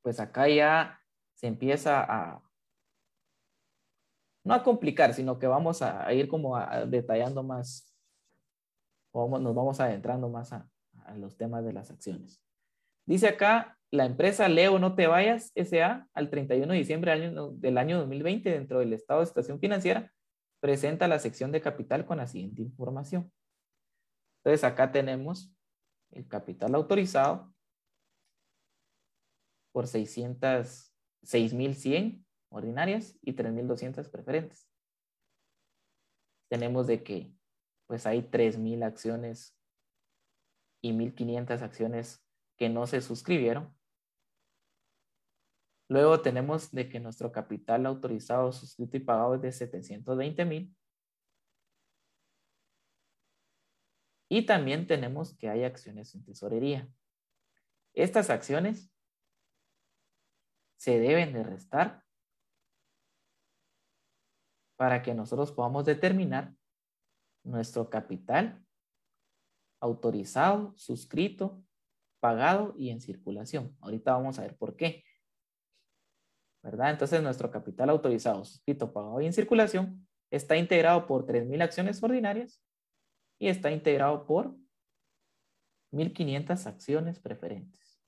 pues acá ya se empieza a, no a complicar, sino que vamos a ir como detallando más, nos vamos adentrando más a los temas de las acciones. Dice acá, la empresa Leo No Te Vayas S.A. al 31 de diciembre del año 2020 dentro del estado de situación financiera presenta la sección de capital con la siguiente información. Entonces acá tenemos el capital autorizado por 6,100 ordinarias y 3,200 preferentes. Tenemos de que pues hay 3,000 acciones y 1,500 acciones que no se suscribieron. Luego tenemos de que nuestro capital autorizado, suscrito y pagado es de 720,000. Y también tenemos que hay acciones en tesorería. Estas acciones se deben de restar para que nosotros podamos determinar nuestro capital autorizado, suscrito, pagado y en circulación. Ahorita vamos a ver por qué, ¿verdad? Entonces nuestro capital autorizado, suscrito, pagado y en circulación está integrado por 3,000 acciones ordinarias y está integrado por 1,500 acciones preferentes.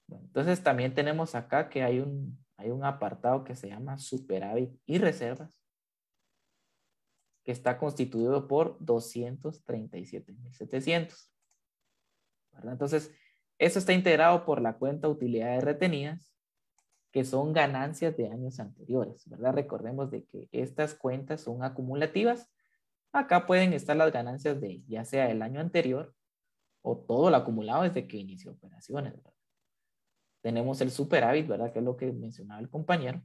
Bueno, entonces también tenemos acá que hay un apartado que se llama superávit y reservas, que está constituido por 237,700. ¿Verdad? Entonces, eso está integrado por la cuenta utilidades retenidas, que son ganancias de años anteriores, ¿verdad? Recordemos de que estas cuentas son acumulativas. Acá pueden estar las ganancias de ya sea el año anterior o todo lo acumulado desde que inició operaciones, ¿verdad? Tenemos el superávit, ¿verdad? Que es lo que mencionaba el compañero.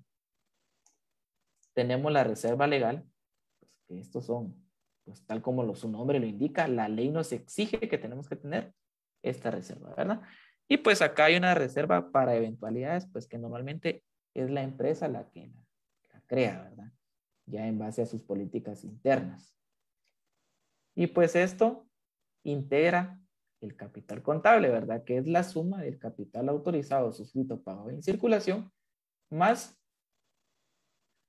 Tenemos la reserva legal, pues que estos son, pues tal como su nombre lo indica, la ley nos exige que tenemos que tener esta reserva, ¿verdad? Y pues acá hay una reserva para eventualidades, pues que normalmente es la empresa la que la crea, ¿verdad? Ya en base a sus políticas internas. Y pues esto integra el capital contable, ¿verdad? Que es la suma del capital autorizado, suscrito, pagado en circulación, más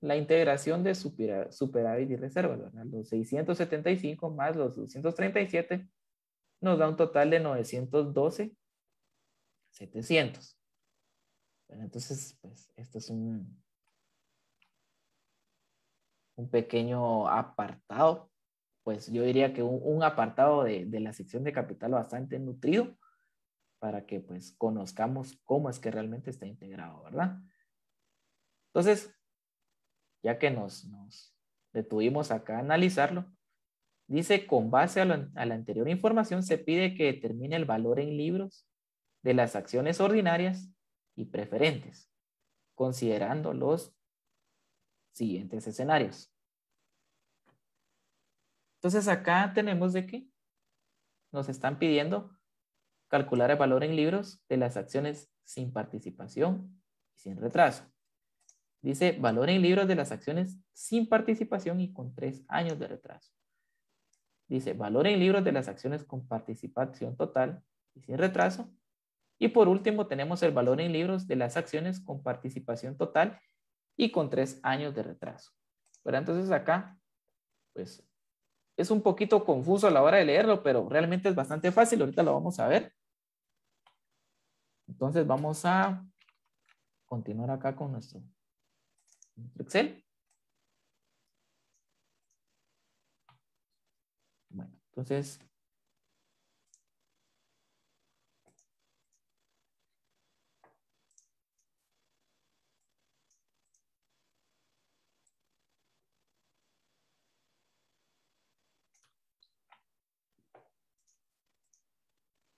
la integración de superávit y reserva, ¿verdad? Los 675 más los 237 nos da un total de 912,700. Entonces, pues, esto es un pequeño apartado, pues yo diría que un apartado de la sección de capital bastante nutrido para que pues conozcamos cómo es que realmente está integrado, ¿verdad? Entonces, ya que nos detuvimos acá a analizarlo, dice, con base a la anterior información, se pide que determine el valor en libros de las acciones ordinarias y preferentes, considerando los siguientes escenarios. Entonces acá tenemos de que nos están pidiendo calcular el valor en libros de las acciones sin participación y sin retraso. Dice valor en libros de las acciones sin participación y con 3 años de retraso. Dice valor en libros de las acciones con participación total y sin retraso. Y por último tenemos el valor en libros de las acciones con participación total y con 3 años de retraso. Pero entonces acá, pues es un poquito confuso a la hora de leerlo, pero realmente es bastante fácil. Ahorita lo vamos a ver. Entonces vamos a continuar acá con nuestro Excel. Bueno, entonces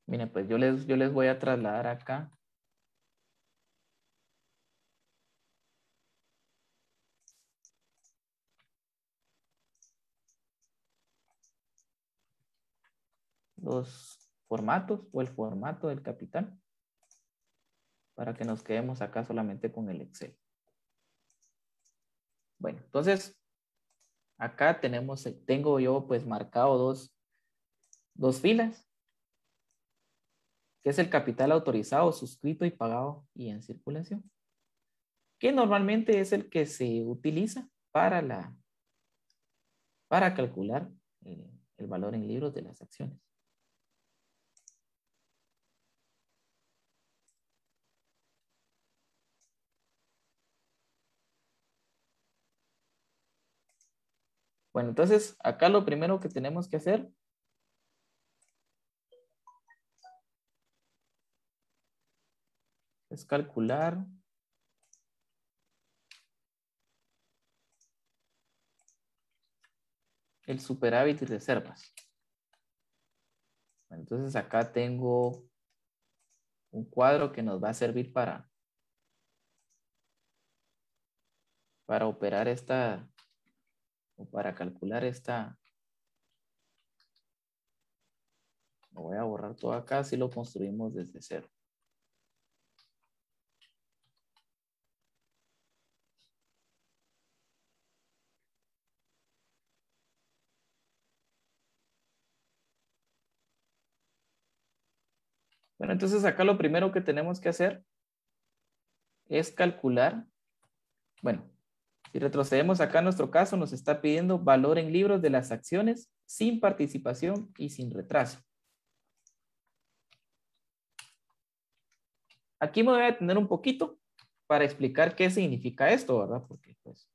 miren, pues yo les voy a trasladar acá los formatos o el formato del capital para que nos quedemos acá solamente con el Excel. Bueno, entonces acá tengo yo pues marcado dos filas. que es el capital autorizado, suscrito y pagado y en circulación, que normalmente es el que se utiliza para calcular el valor en libros de las acciones. Bueno, entonces acá lo primero que tenemos que hacer es calcular el superávit y reservas. Bueno, entonces acá tengo un cuadro que nos va a servir para operar esta, o para calcular esta. Lo voy a borrar todo acá, si lo construimos desde cero. Bueno, entonces acá lo primero que tenemos que hacer es calcular, bueno, si retrocedemos acá en nuestro caso, nos está pidiendo valor en libros de las acciones sin participación y sin retraso. Aquí me voy a detener un poquito para explicar qué significa esto, ¿verdad? Porque pues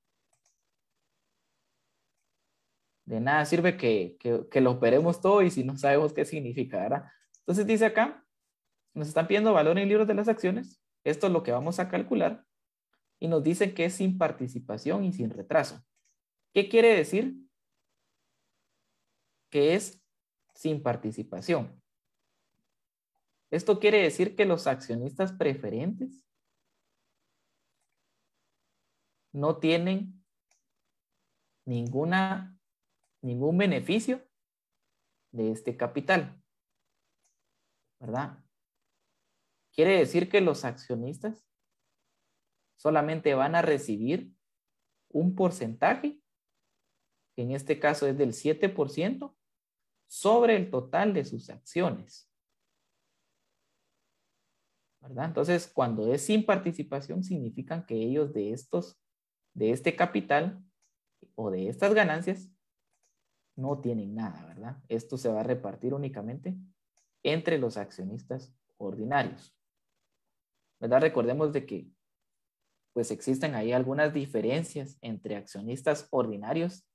de nada sirve que lo operemos todo y si no sabemos qué significa, ¿verdad? Entonces dice acá, nos están pidiendo valor en libros de las acciones. Esto es lo que vamos a calcular. Y nos dice que es sin participación y sin retraso. ¿Qué quiere decir? Que es sin participación. Esto quiere decir que los accionistas preferentes no tienen ningún beneficio de este capital, ¿verdad? Quiere decir que los accionistas solamente van a recibir un porcentaje, que en este caso es del 7%, sobre el total de sus acciones, ¿verdad? Entonces, cuando es sin participación, significan que ellos de este capital o de estas ganancias no tienen nada, ¿verdad? Esto se va a repartir únicamente entre los accionistas ordinarios, ¿verdad? Recordemos de que pues existen ahí algunas diferencias entre accionistas ordinarios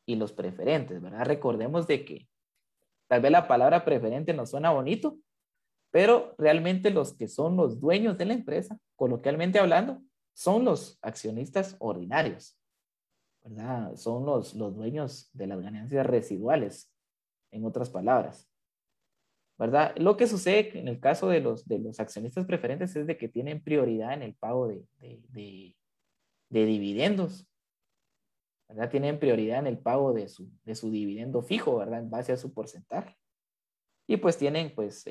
y los preferentes, ¿verdad? Recordemos de que tal vez la palabra preferente nos suena bonito, pero realmente los que son los dueños de la empresa, coloquialmente hablando, son los accionistas ordinarios, ¿verdad? Son los dueños de las ganancias residuales, en otras palabras, ¿verdad? Lo que sucede en el caso de los accionistas preferentes es de que tienen prioridad en el pago de dividendos, ¿verdad? Tienen prioridad en el pago de su dividendo fijo, ¿verdad? En base a su porcentaje. Y pues tienen, pues,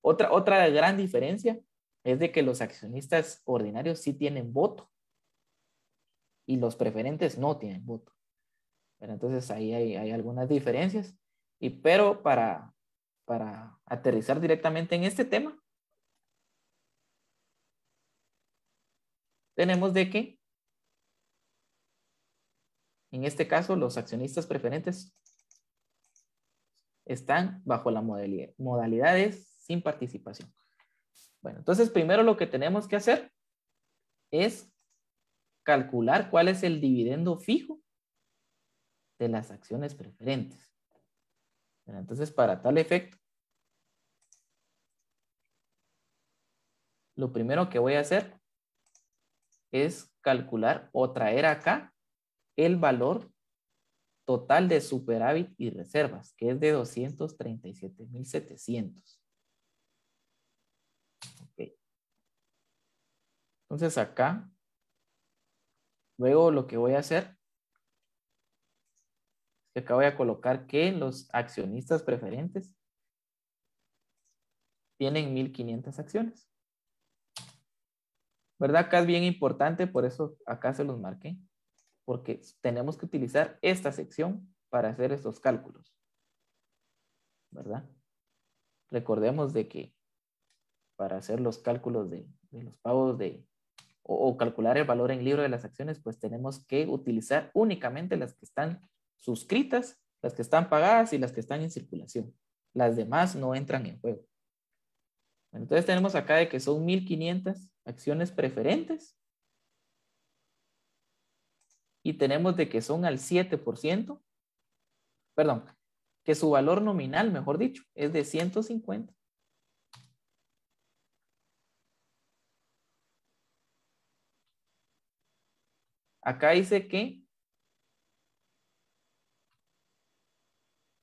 otra gran diferencia es de que los accionistas ordinarios sí tienen voto y los preferentes no tienen voto. Pero entonces ahí hay algunas diferencias. Pero para aterrizar directamente en este tema, tenemos de que, en este caso, los accionistas preferentes están bajo la modalidades sin participación. Bueno, entonces primero lo que tenemos que hacer es calcular cuál es el dividendo fijo de las acciones preferentes. Bueno, entonces, para tal efecto, lo primero que voy a hacer es calcular o traer acá el valor total de superávit y reservas, que es de 237,700. Okay. Entonces acá, luego lo que voy a hacer es que acá voy a colocar que los accionistas preferentes tienen 1,500 acciones. ¿Verdad? Acá es bien importante, por eso acá se los marqué, porque tenemos que utilizar esta sección para hacer estos cálculos, ¿verdad? recordemos de que para hacer los cálculos de los pagos o calcular el valor en libro de las acciones, pues tenemos que utilizar únicamente las que están suscritas, las que están pagadas y las que están en circulación. Las demás no entran en juego. Bueno, entonces tenemos acá de que son 1.500 acciones preferentes. Y tenemos de que son al 7%. Perdón, que su valor nominal, mejor dicho, es de 150. Acá dice que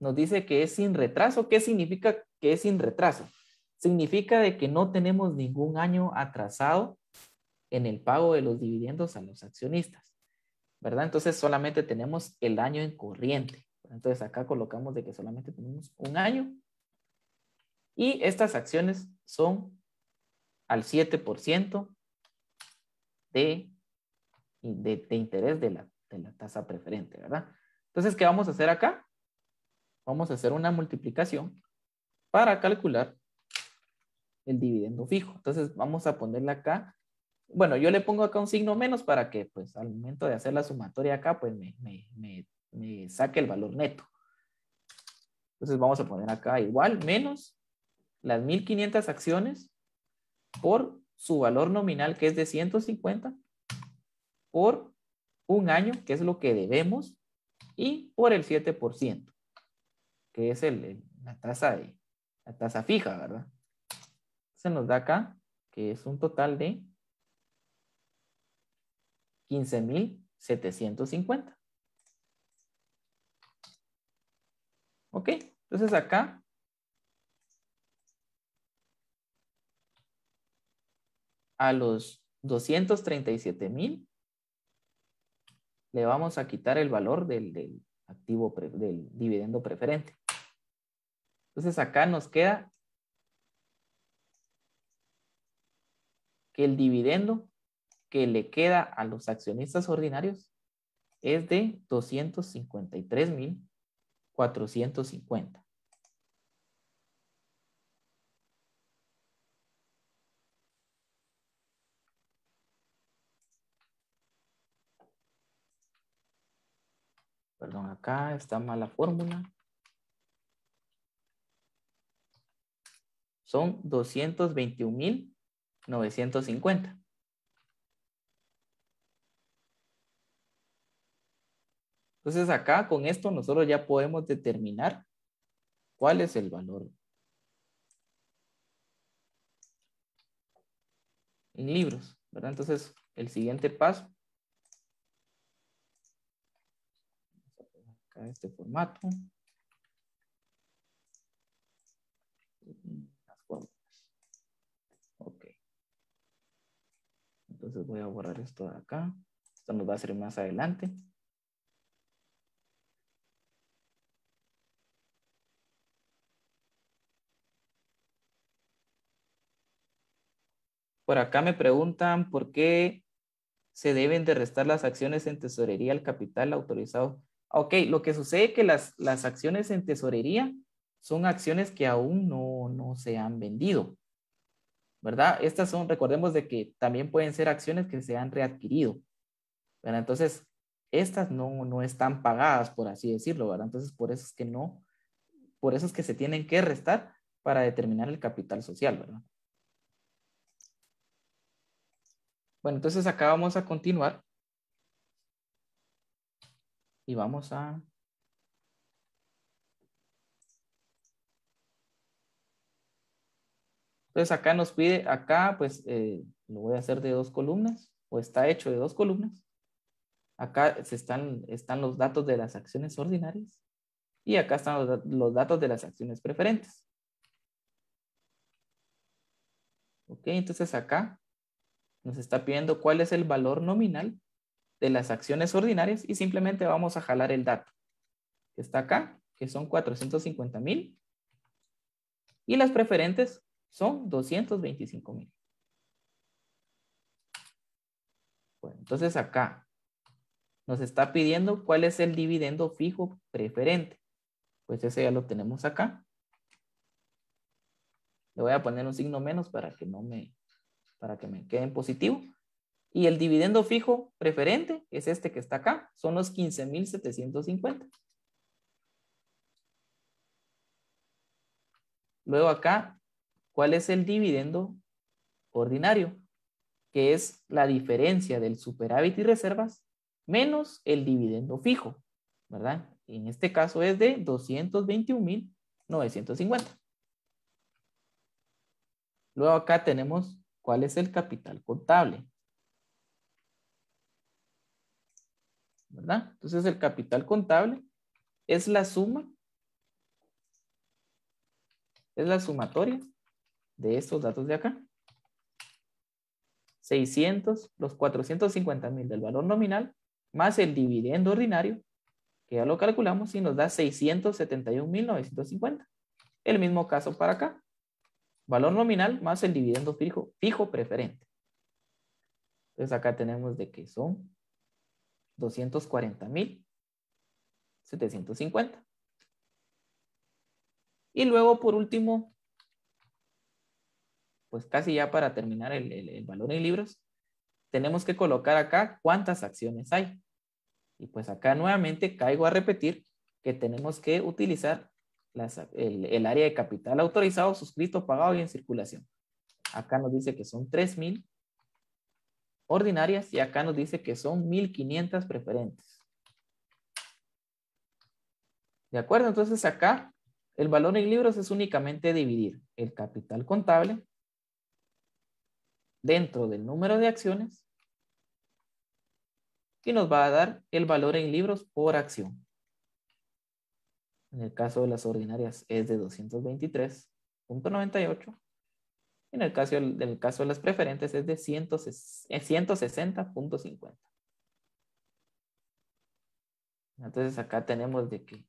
nos dice que es sin retraso. ¿Qué significa que es sin retraso? Significa de que no tenemos ningún año atrasado en el pago de los dividendos a los accionistas, ¿verdad? Entonces solamente tenemos el año en corriente. Entonces acá colocamos de que solamente tenemos un año y estas acciones son al 7% de interés de la tasa preferente, ¿verdad? Entonces, ¿qué vamos a hacer acá? Vamos a hacer una multiplicación para calcular el dividendo fijo. Entonces, vamos a ponerle acá. Bueno, yo le pongo acá un signo menos para que, pues, al momento de hacer la sumatoria acá, pues, me saque el valor neto. Entonces, vamos a poner acá igual, menos las 1.500 acciones por su valor nominal, que es de 150, por un año, que es lo que debemos, y por el 7%, que es la tasa fija, ¿verdad? Se nos da acá que es un total de 15.750. Ok, entonces acá a los 237,000 le vamos a quitar el valor del activo, del dividendo preferente. Entonces acá nos queda que el dividendo que le queda a los accionistas ordinarios es de 253,450. Perdón, acá está mal la fórmula. Son 221,950. Entonces acá con esto nosotros ya podemos determinar cuál es el valor en libros, ¿verdad? Entonces el siguiente paso, acá este formato, las fórmulas. Ok. Entonces voy a borrar esto de acá. Esto nos va a servir más adelante. Por acá me preguntan por qué se deben de restar las acciones en tesorería al capital autorizado. Ok, lo que sucede es que las acciones en tesorería son acciones que aún no se han vendido, ¿verdad? Estas son, recordemos de que también pueden ser acciones que se han readquirido, ¿verdad? Entonces, estas no están pagadas, por así decirlo, ¿verdad? Entonces, por eso es que por eso es que se tienen que restar para determinar el capital social, ¿verdad? Bueno, entonces acá vamos a continuar y vamos a... Entonces acá nos pide, acá pues lo voy a hacer de 2 columnas o está hecho de 2 columnas. Acá están los datos de las acciones ordinarias y acá están los datos de las acciones preferentes. Ok, entonces acá nos está pidiendo cuál es el valor nominal de las acciones ordinarias y simplemente vamos a jalar el dato que está acá, que son 450,000 y las preferentes son 225,000. Bueno, entonces acá nos está pidiendo cuál es el dividendo fijo preferente. Pues ese ya lo tenemos acá. Le voy a poner un signo menos para que me quede en positivo. Y el dividendo fijo preferente es este que está acá. Son los 15,750. Luego acá, ¿cuál es el dividendo ordinario? Que es la diferencia del superávit y reservas menos el dividendo fijo, ¿verdad? En este caso es de 221,950. Luego acá tenemos cuál es el capital contable, ¿verdad? Entonces el capital contable es la suma, es la sumatoria de estos datos de acá. 600, los 450,000 del valor nominal, más el dividendo ordinario, que ya lo calculamos y nos da 671,950. El mismo caso para acá. Valor nominal más el dividendo fijo preferente. Entonces acá tenemos de que son 240,750. Y luego por último, pues casi ya para terminar el valor en libros, tenemos que colocar acá cuántas acciones hay. Y pues acá nuevamente caigo a repetir que tenemos que utilizar el área de capital autorizado, suscrito, pagado y en circulación. Acá nos dice que son 3,000 ordinarias y acá nos dice que son 1,500 preferentes. ¿De acuerdo? Entonces acá el valor en libros es únicamente dividir el capital contable dentro del número de acciones y nos va a dar el valor en libros por acción. En el caso de las ordinarias es de 223,98. En el caso de las preferentes es de 160,50. Entonces acá tenemos de que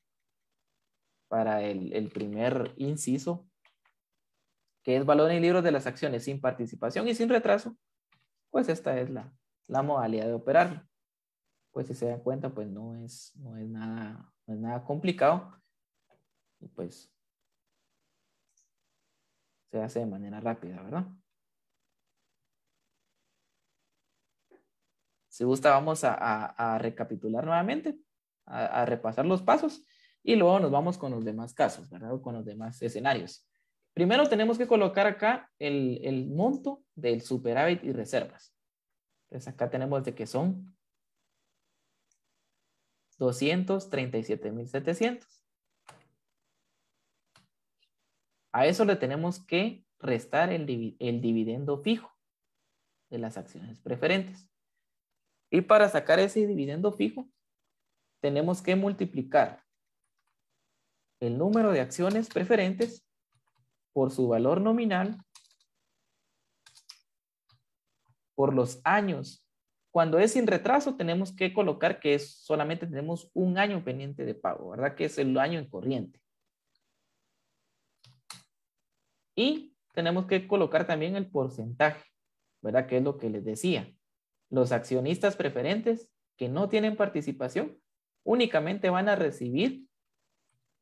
para el primer inciso, que es valor en libros de las acciones sin participación y sin retraso, pues esta es la modalidad de operarlo. Pues si se dan cuenta, pues no es nada complicado. Y pues se hace de manera rápida, ¿verdad? Si gusta, vamos a recapitular nuevamente, a repasar los pasos y luego nos vamos con los demás casos, ¿verdad? O con los demás escenarios. Primero tenemos que colocar acá el monto del superávit y reservas. Entonces acá tenemos de que son 237,700. A eso le tenemos que restar el dividendo fijo de las acciones preferentes. Y para sacar ese dividendo fijo, tenemos que multiplicar el número de acciones preferentes por su valor nominal por los años. Cuando es sin retraso, tenemos que colocar que solamente tenemos un año pendiente de pago, ¿verdad? Que es el año en corriente. Y tenemos que colocar también el porcentaje, ¿verdad? Que es lo que les decía. Los accionistas preferentes que no tienen participación únicamente van a recibir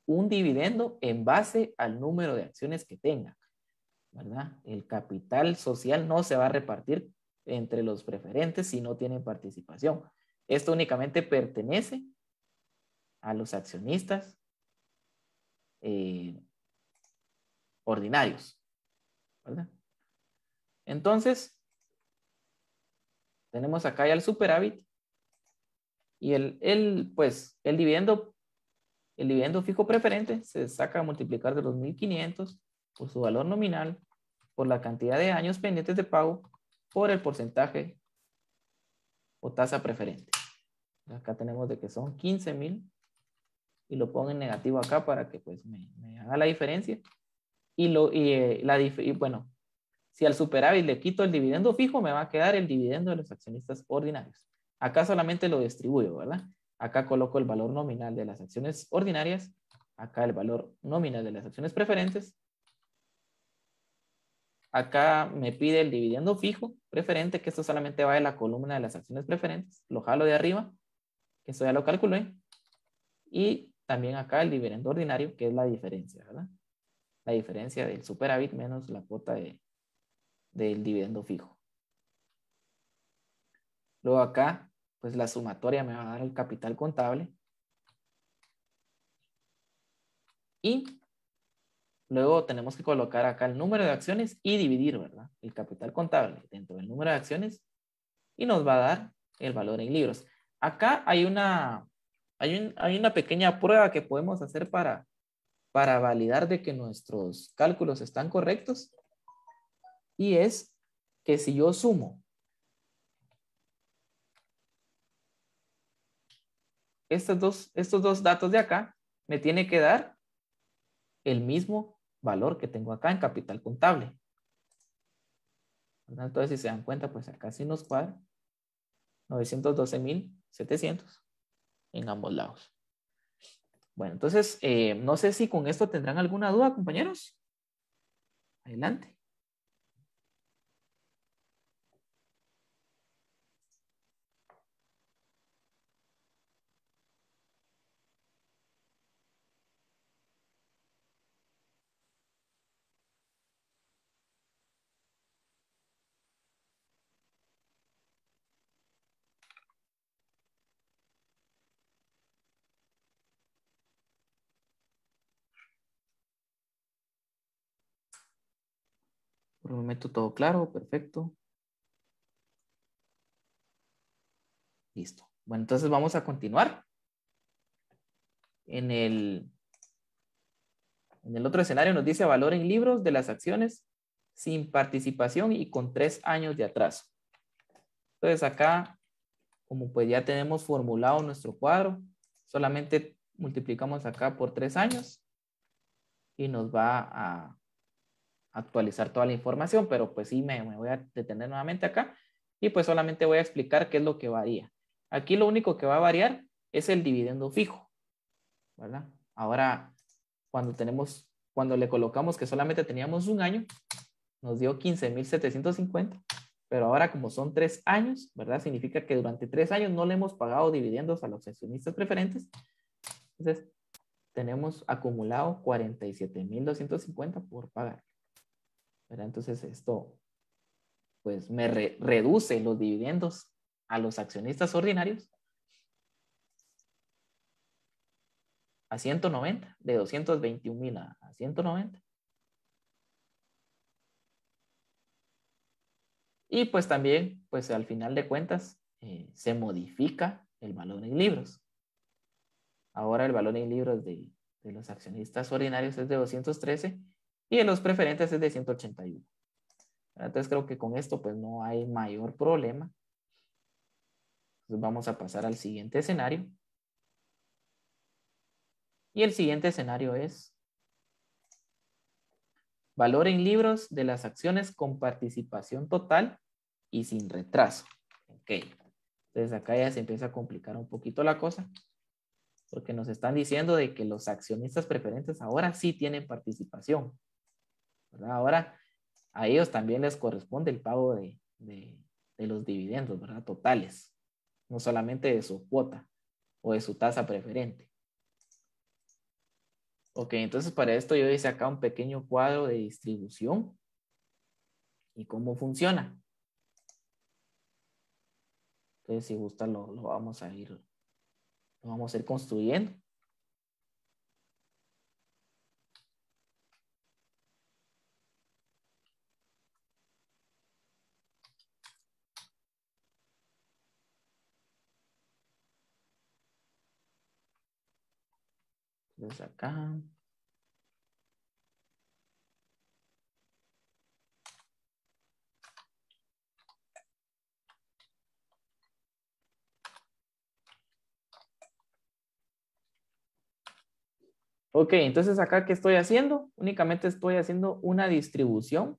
un dividendo en base al número de acciones que tengan, ¿verdad? El capital social no se va a repartir entre los preferentes si no tienen participación. Esto únicamente pertenece a los accionistas ordinarios, ¿verdad? Entonces, tenemos acá ya el superávit y el dividendo fijo preferente se saca a multiplicar de los 1,500 por su valor nominal, por la cantidad de años pendientes de pago, por el porcentaje o tasa preferente. Acá tenemos de que son 15,000 y lo pongo en negativo acá para que pues me haga la diferencia. Y bueno, si al superávit le quito el dividendo fijo, me va a quedar el dividendo de los accionistas ordinarios. Acá solamente lo distribuyo, ¿verdad? Acá coloco el valor nominal de las acciones ordinarias, acá el valor nominal de las acciones preferentes. Acá me pide el dividendo fijo preferente, que esto solamente va de la columna de las acciones preferentes. Lo jalo de arriba, que esto ya lo calculé. Y también acá el dividendo ordinario, que es la diferencia, ¿verdad? la diferencia del superávit menos la cuota del dividendo fijo. Luego acá, pues la sumatoria me va a dar el capital contable. Y luego tenemos que colocar acá el número de acciones y dividir, ¿verdad? El capital contable dentro del número de acciones y nos va a dar el valor en libros. Acá hay una pequeña prueba que podemos hacer para validar de que nuestros cálculos están correctos. Y es que si yo sumo estos dos datos de acá, me tiene que dar el mismo valor que tengo acá en capital contable. Entonces, si se dan cuenta, pues acá sí nos cuadra 912,700 en ambos lados. Bueno, entonces, no sé si con esto tendrán alguna duda, compañeros. Adelante. Por el momento todo claro, perfecto. Listo. Bueno, entonces vamos a continuar. En el otro escenario nos dice valor en libros de las acciones sin participación y con 3 años de atraso. Entonces acá, como pues ya tenemos formulado nuestro cuadro, solamente multiplicamos acá por 3 años y nos va a actualizar toda la información, pero pues sí me voy a detener nuevamente acá y pues solamente voy a explicar qué es lo que varía. Aquí lo único que va a variar es el dividendo fijo, ¿verdad? Ahora, cuando le colocamos que solamente teníamos un año, nos dio 15,750, pero ahora como son 3 años, ¿verdad? Significa que durante 3 años no le hemos pagado dividendos a los accionistas preferentes. Entonces, tenemos acumulado 47,250 por pagar, ¿verdad? Entonces, esto pues me reduce los dividendos a los accionistas ordinarios a 190, de 221,000 a 190. Y pues también, pues al final de cuentas, se modifica el valor en libros. Ahora el valor en libros de los accionistas ordinarios es de 213 y de los preferentes es de 181. Entonces creo que con esto pues no hay mayor problema. Entonces vamos a pasar al siguiente escenario. Y el siguiente escenario es valor en libros de las acciones con participación total y sin retraso. Ok. Entonces acá ya se empieza a complicar un poquito la cosa, porque nos están diciendo de que los accionistas preferentes ahora sí tienen participación, ¿verdad? Ahora a ellos también les corresponde el pago de los dividendos, ¿verdad? Totales, no solamente de su cuota o de su tasa preferente. Ok, entonces para esto yo hice acá un pequeño cuadro de distribución y cómo funciona. Entonces si gusta lo vamos a ir construyendo. Entonces acá. Ok, entonces acá, ¿qué estoy haciendo? Únicamente estoy haciendo una distribución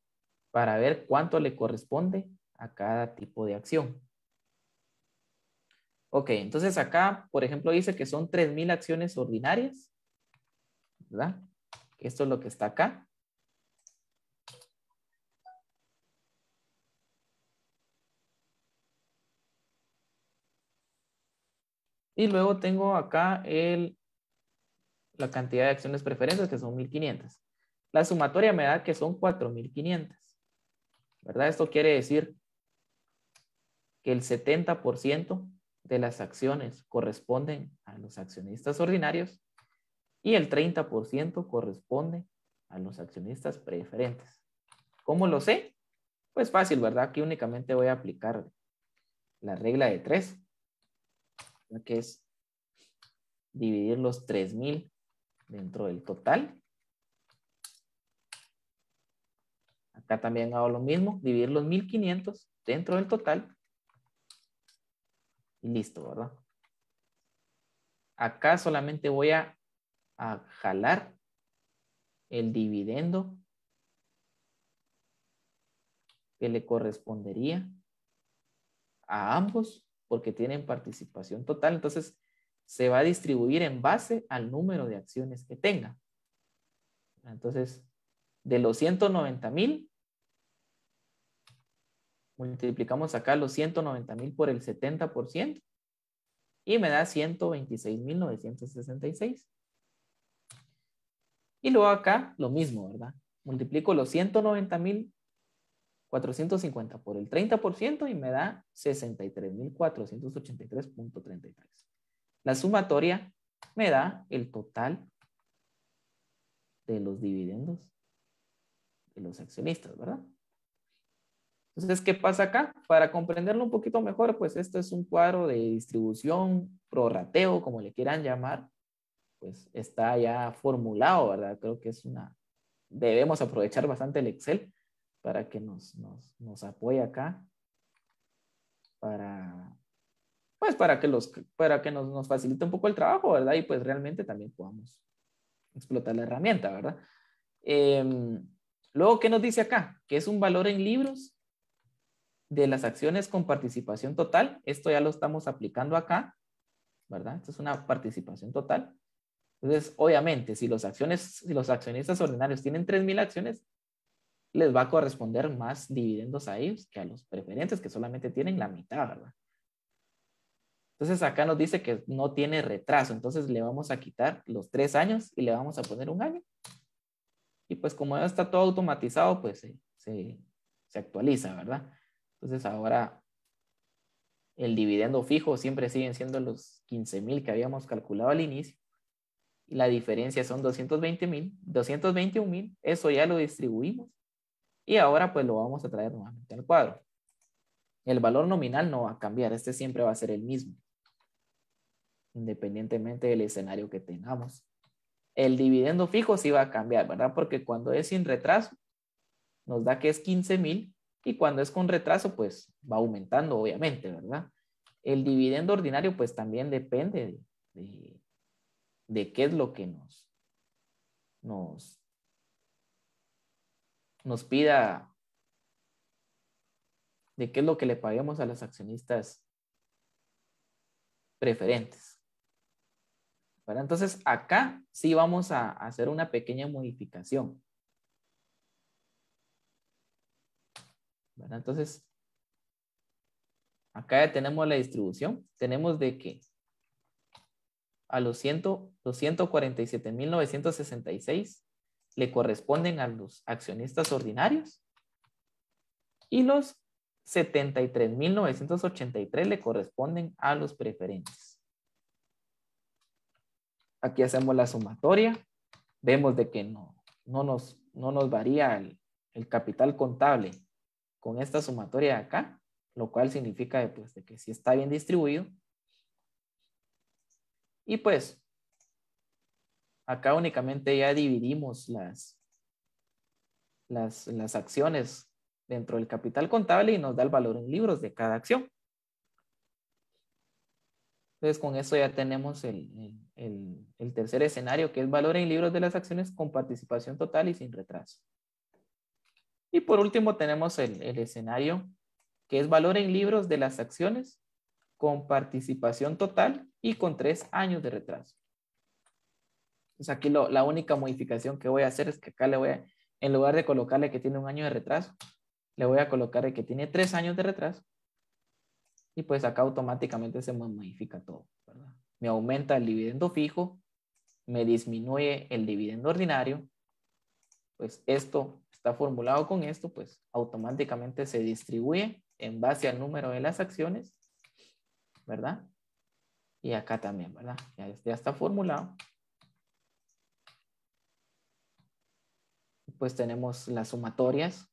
para ver cuánto le corresponde a cada tipo de acción. Ok, entonces acá, por ejemplo, dice que son 3,000 acciones ordinarias, ¿verdad? Esto es lo que está acá. Y luego tengo acá la cantidad de acciones preferentes, que son 1,500. La sumatoria me da que son 4.500, ¿verdad? Esto quiere decir que el 70% de las acciones corresponden a los accionistas ordinarios y el 30% corresponde a los accionistas preferentes. ¿Cómo lo sé? Pues fácil, ¿verdad? Aquí únicamente voy a aplicar la regla de 3, que es dividir los 3.000 dentro del total. Acá también hago lo mismo, dividir los 1.500 dentro del total. Y listo, ¿verdad? Acá solamente voy a jalar el dividendo que le correspondería a ambos porque tienen participación total. Entonces, se va a distribuir en base al número de acciones que tenga. Entonces, de los 190,000, multiplicamos acá los 190,000 por el 70% y me da 126,966. Y luego acá lo mismo, ¿verdad? Multiplico los 190,450 por el 30% y me da 63,483.33. La sumatoria me da el total de los dividendos de los accionistas, ¿verdad? Entonces, ¿qué pasa acá? Para comprenderlo un poquito mejor, pues esto es un cuadro de distribución, prorrateo, como le quieran llamar, pues está ya formulado, ¿verdad? Creo que debemos aprovechar bastante el Excel para que nos apoye acá para que nos facilite un poco el trabajo, ¿verdad? Y pues realmente también podamos explotar la herramienta, ¿verdad? Luego, ¿qué nos dice acá? Que es un valor en libros de las acciones con participación total. Esto ya lo estamos aplicando acá, ¿verdad? Esto es una participación total. Entonces, obviamente, si los accionistas ordinarios tienen 3,000 acciones, les va a corresponder más dividendos a ellos que a los preferentes, que solamente tienen la mitad, ¿verdad? Entonces, acá nos dice que no tiene retraso. Entonces, le vamos a quitar los 3 años y le vamos a poner 1 año. Y pues como ya está todo automatizado, pues se actualiza, ¿verdad? Entonces, ahora el dividendo fijo siempre siguen siendo los 15,000 que habíamos calculado al inicio. Y la diferencia son 221,000. Eso ya lo distribuimos. Y ahora pues lo vamos a traer nuevamente al cuadro. El valor nominal no va a cambiar. Este siempre va a ser el mismo, independientemente del escenario que tengamos. El dividendo fijo sí va a cambiar, ¿verdad? Porque cuando es sin retraso, nos da que es 15,000. Y cuando es con retraso, pues va aumentando, obviamente, ¿verdad? El dividendo ordinario, pues también depende de qué es lo que nos pida, de qué es lo que le paguemos a los accionistas preferentes. ¿Verdad? Entonces, acá sí vamos a hacer una pequeña modificación. ¿Verdad? Entonces, acá ya tenemos la distribución. Tenemos de que a los 147,966 le corresponden a los accionistas ordinarios y los 73,983 le corresponden a los preferentes. Aquí hacemos la sumatoria. Vemos de que no nos varía el capital contable con esta sumatoria de acá, lo cual significa pues, de que sí está bien distribuido. Y pues acá únicamente ya dividimos las acciones dentro del capital contable y nos da el valor en libros de cada acción. Entonces con eso ya tenemos el tercer escenario, que es valor en libros de las acciones con participación total y sin retraso. Y por último tenemos el escenario que es valor en libros de las acciones con participación total y con 3 años de retraso. Entonces aquí la única modificación que voy a hacer es que acá en lugar de colocarle que tiene 1 año de retraso, le voy a colocar que tiene 3 años de retraso. Y pues acá automáticamente se modifica todo, ¿verdad? Me aumenta el dividendo fijo, me disminuye el dividendo ordinario, pues esto está formulado con esto, pues automáticamente se distribuye en base al número de las acciones, ¿verdad? Y acá también, ¿verdad? Ya está formulado. Pues tenemos las sumatorias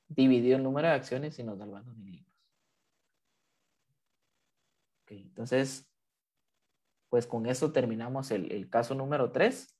dividido el número de acciones y nos da el valor en libros. Ok, entonces, pues con eso terminamos el caso número 3.